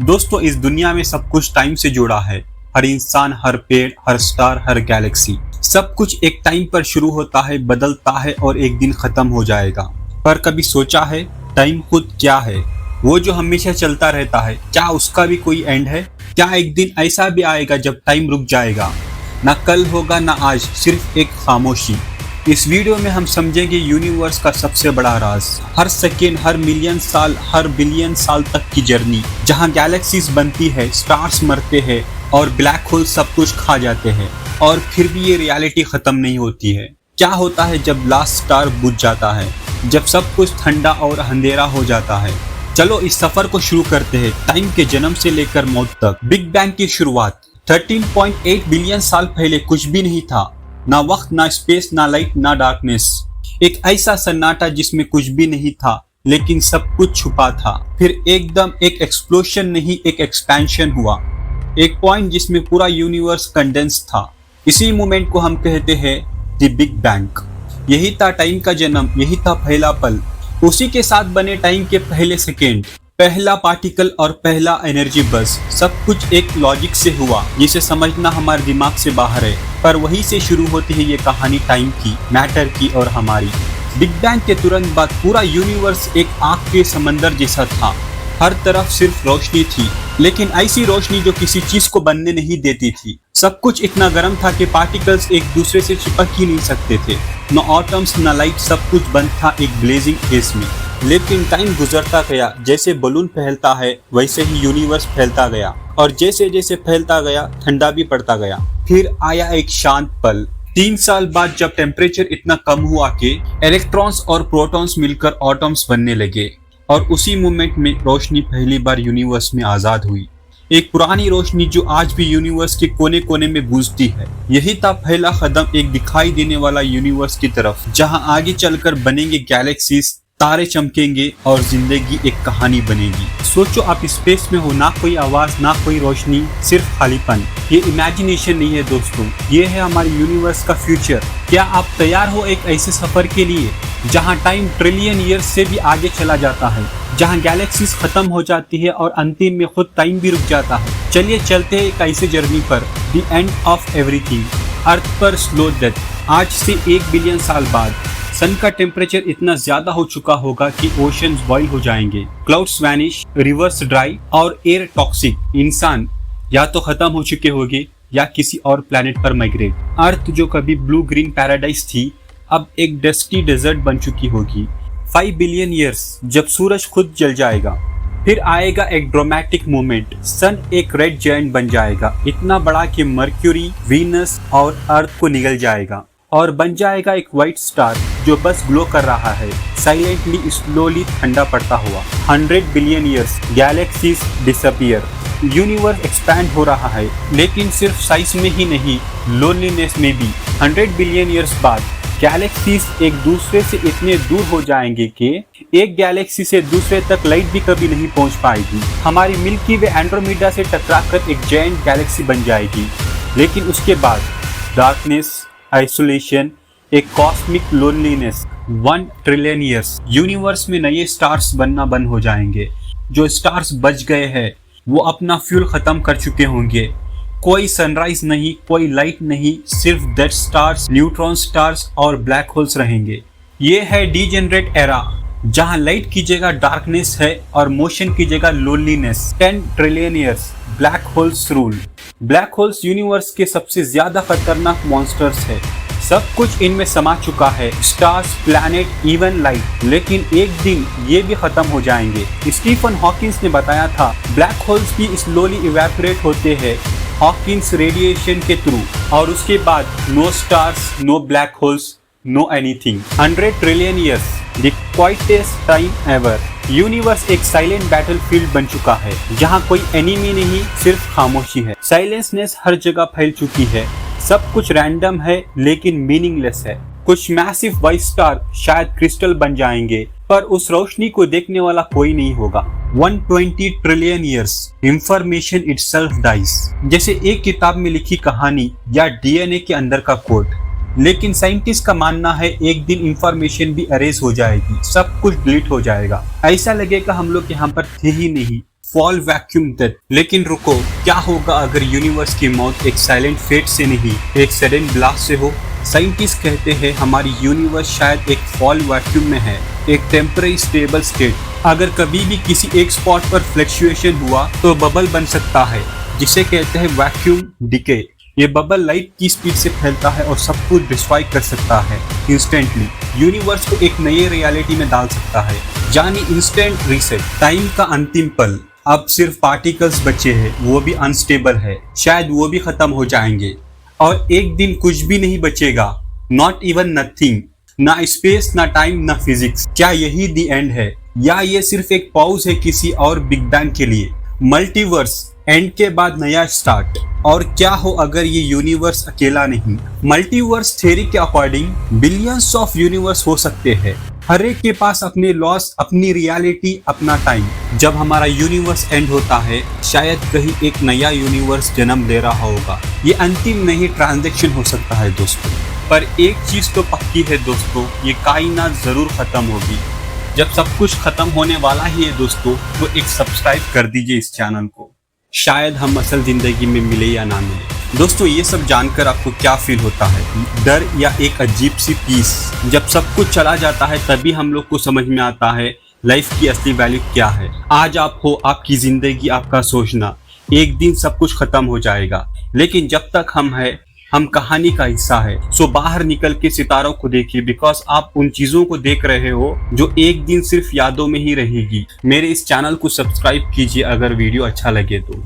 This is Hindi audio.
दोस्तों, इस दुनिया में सब कुछ टाइम से जुड़ा है। हर इंसान, हर पेड़, हर स्टार, हर गैलेक्सी, सब कुछ एक टाइम पर शुरू होता है, बदलता है और एक दिन खत्म हो जाएगा। पर कभी सोचा है टाइम खुद क्या है? वो जो हमेशा चलता रहता है, क्या उसका भी कोई एंड है? क्या एक दिन ऐसा भी आएगा जब टाइम रुक जाएगा? ना कल होगा ना आज, सिर्फ एक खामोशी। इस वीडियो में हम समझेंगे यूनिवर्स का सबसे बड़ा राज, हर सेकेंड, हर मिलियन साल, हर बिलियन साल तक की जर्नी, जहां गैलेक्सीज बनती है, स्टार्स मरते हैं और ब्लैक होल सब कुछ खा जाते हैं, और फिर भी ये रियलिटी खत्म नहीं होती है। क्या होता है जब लास्ट स्टार बुझ जाता है, जब सब कुछ ठंडा और अंधेरा हो जाता है? चलो इस सफर को शुरू करते हैं, टाइम के जन्म से लेकर मौत तक। बिग बैंग की शुरुआत 13.8 बिलियन साल पहले कुछ भी नहीं था। ना वक्त, ना स्पेस, ना लाइट, ना डार्कनेस। एक ऐसा सन्नाटा जिसमें कुछ भी नहीं था, लेकिन सब कुछ छुपा था। फिर एकदम एक एक्सप्लोशन नहीं, एक एक्सपेंशन हुआ। एक पॉइंट जिसमें पूरा यूनिवर्स कंडेंस था। इसी मोमेंट को हम कहते हैं द बिग बैंग। यही था टाइम का जन्म, यही था पहला पल। उसी के साथ बने टाइम के पहले सेकेंड, पहला पार्टिकल और पहला एनर्जी बस। सब कुछ एक लॉजिक से हुआ जिसे समझना हमारे दिमाग से बाहर है, पर वहीं से शुरू होती है ये कहानी टाइम की, मैटर की और हमारी। बिग बैंग के तुरंत बाद पूरा यूनिवर्स एक आग के समंदर जैसा था। हर तरफ सिर्फ रोशनी थी, लेकिन ऐसी रोशनी जो किसी चीज को बनने नहीं देती थी। सब कुछ इतना गर्म था कि पार्टिकल्स एक दूसरे से चिपक ही नहीं सकते थे। न एटम्स न लाइट, सब कुछ बंद था एक ब्लेजिंग केस में। लेकिन टाइम गुजरता गया, जैसे बलून फैलता है वैसे ही यूनिवर्स फैलता गया, और जैसे जैसे फैलता गया ठंडा भी पड़ता गया। फिर आया एक शांत पल, 3 साल बाद, जब टेम्परेचर इतना कम हुआ कि इलेक्ट्रॉन्स और प्रोटॉन्स मिलकर एटम्स बनने लगे, और उसी मोमेंट में रोशनी पहली बार यूनिवर्स में आजाद हुई। एक पुरानी रोशनी जो आज भी यूनिवर्स के कोने कोने में गूंजती है। यही था पहला कदम एक दिखाई देने वाला यूनिवर्स की तरफ, जहां आगे चलकर बनेंगे गैलेक्सीज, तारे चमकेंगे और जिंदगी एक कहानी बनेगी। सोचो आप स्पेस में हो, ना कोई आवाज, ना कोई रोशनी, सिर्फ खालीपन। ये इमेजिनेशन नहीं है दोस्तों, ये है हमारे यूनिवर्स का फ्यूचर। क्या आप तैयार हो एक ऐसे सफर के लिए जहां टाइम ट्रिलियन ईयर्स से भी आगे चला जाता है, जहां गैलेक्सीज खत्म हो जाती है और अंतिम में खुद टाइम भी रुक जाता है? चलिए चलते हैं एक ऐसे जर्नी पर, द एंड ऑफ एवरीथिंग, अर्थ पर स्लो डेथ। आज से 1 बिलियन साल बाद सन का टेम्परेचर इतना ज्यादा हो चुका होगा कि ओशंस बॉयल हो जाएंगे, क्लाउड्स वैनिश, रिवर्स ड्राई और एयर टॉक्सिक। इंसान या तो खत्म हो चुके होंगे या किसी और प्लेनेट पर माइग्रेट। अर्थ जो कभी ब्लू ग्रीन पैराडाइज थी, अब एक डस्टी डेजर्ट बन चुकी होगी। 5 बिलियन ईयर्स जब सूरज खुद जल जाएगा। फिर आएगा एक ड्रामेटिक मोमेंट, सन एक रेड जायंट बन जाएगा, इतना बड़ा कि मर्क्यूरी, वीनस और अर्थ को निगल जाएगा, और बन जाएगा एक व्हाइट स्टार जो बस ग्लो कर रहा है, साइलेंटली, स्लोली ठंडा पड़ता हुआ। 100 billion years, galaxies disappear, universe expand हो रहा है, लेकिन सिर्फ साइज में ही नहीं, लोनलीनेस में भी। 100 बिलियन ईयर्स बाद गैलेक्सीज एक दूसरे से इतने दूर हो जाएंगे कि एक गैलेक्सी से दूसरे तक लाइट भी कभी नहीं पहुंच पाएगी। हमारी मिल्की वे एंड्रोमेडा से टकराकर एक जायंट गैलेक्सी बन जाएगी, लेकिन उसके बाद डार्कनेस, आइसोलेशन, एक cosmic loneliness. 1 trillion years, universe में नए स्टार्स बनना बंद हो जाएंगे। जो स्टार्स बच गए हैं वो अपना फ्यूल खत्म कर चुके होंगे। कोई सनराइज नहीं, कोई लाइट नहीं, सिर्फ डेड स्टार्स, न्यूट्रॉन स्टार्स और ब्लैक होल्स रहेंगे। ये है डीजेनरेट एरा, जहां लाइट की जगह डार्कनेस है और मोशन की जगह loneliness. 10 trillion years, black holes rule. Black holes universe के सबसे ज्यादा खतरनाक मॉन्स्टर्स है। सब कुछ इनमें समा चुका है, स्टार्स, प्लैनेट, इवन लाइट। लेकिन एक दिन ये भी खत्म हो जाएंगे। स्टीफन हॉकिंस ने बताया था ब्लैक होल्स भी स्लोली इवेपोरेट होते हैं हॉकिंस रेडिएशन के थ्रू, और उसके बाद no stars, no black holes, no anything. 100 trillion years, the quietest time ever. Universe एक साइलेंट बैटलफील्ड बन चुका है, जहां कोई एनिमी नहीं, सिर्फ खामोशी है। साइलेंसनेस हर जगह फैल चुकी है। सब कुछ रैंडम है लेकिन मीनिंगलेस है। कुछ मैसिव व्हाइट स्टार शायद क्रिस्टल बन जाएंगे, पर उस रोशनी को देखने वाला कोई नहीं होगा। 120 trillion years, information itself dies. जैसे एक किताब में लिखी कहानी या डीएनए के अंदर का कोड। लेकिन साइंटिस्ट का मानना है एक दिन इंफॉर्मेशन भी अरेज हो जाएगी, सब कुछ डिलीट हो जाएगा। ऐसा लगेगा हम लोग यहाँ पर थे ही नहीं। Fall vacuum death. लेकिन रुको, क्या होगा अगर यूनिवर्स की मौत एक साइलेंट फेट से नहीं, एक सडन ब्लास्ट से हो? साइंटिस्ट कहते हैं हमारी यूनिवर्स शायद एक फॉल वैक्यूम में है, एक टेम्पररी स्टेबल स्टेट। अगर कभी भी किसी एक स्पॉट पर फ्लक्चुएशन हुआ तो बबल बन सकता है, जिसे कहते हैं वैक्यूम डिके। ये बबल लाइट की स्पीड से फैलता है और सब कुछ डिस्ट्रॉय कर सकता है इंस्टेंटली। यूनिवर्स को एक नई रियलिटी में डाल सकता है, यानी इंस्टेंट रीसेट। टाइम का अंतिम पल। अब सिर्फ पार्टिकल्स बचे हैं, वो भी अनस्टेबल है, शायद वो भी खत्म हो जाएंगे और एक दिन कुछ भी नहीं बचेगा, नॉट इवन नथिंग। ना स्पेस, ना टाइम, ना फिजिक्स। क्या यही दी एंड है, या ये सिर्फ एक पॉज है किसी और बिग बैंग के लिए? मल्टीवर्स, एंड के बाद नया स्टार्ट। और क्या हो अगर ये यूनिवर्स अकेला नहीं? मल्टीवर्स थ्योरी के अकॉर्डिंग बिलियंस ऑफ यूनिवर्स हो सकते हैं, हर एक के पास अपने लॉस, अपनी रियलिटी, अपना टाइम। जब हमारा यूनिवर्स एंड होता है, शायद कहीं एक नया यूनिवर्स जन्म ले रहा होगा। ये अंतिम नहीं ट्रांजैक्शन हो सकता है दोस्तों, पर एक चीज तो पक्की है दोस्तों, ये कायनात जरूर खत्म होगी। जब सब कुछ खत्म होने वाला ही है दोस्तों, तो एक सब्सक्राइब कर दीजिए इस चैनल को। शायद हम असल जिंदगी में मिले या ना मिले। दोस्तों, ये सब जानकर आपको क्या फील होता है? डर या एक अजीब सी पीस? जब सब कुछ चला जाता है तभी हम लोग को समझ में आता है लाइफ की असली वैल्यू क्या है। आज आप हो, आपकी जिंदगी, आपका सोचना, एक दिन सब कुछ खत्म हो जाएगा, लेकिन जब तक हम हैं, हम कहानी का हिस्सा है। सो बाहर निकल के सितारों को देखिए, बिकॉज आप उन चीजों को देख रहे हो जो एक दिन सिर्फ यादों में ही रहेगी। मेरे इस चैनल को सब्सक्राइब कीजिए अगर वीडियो अच्छा लगे तो।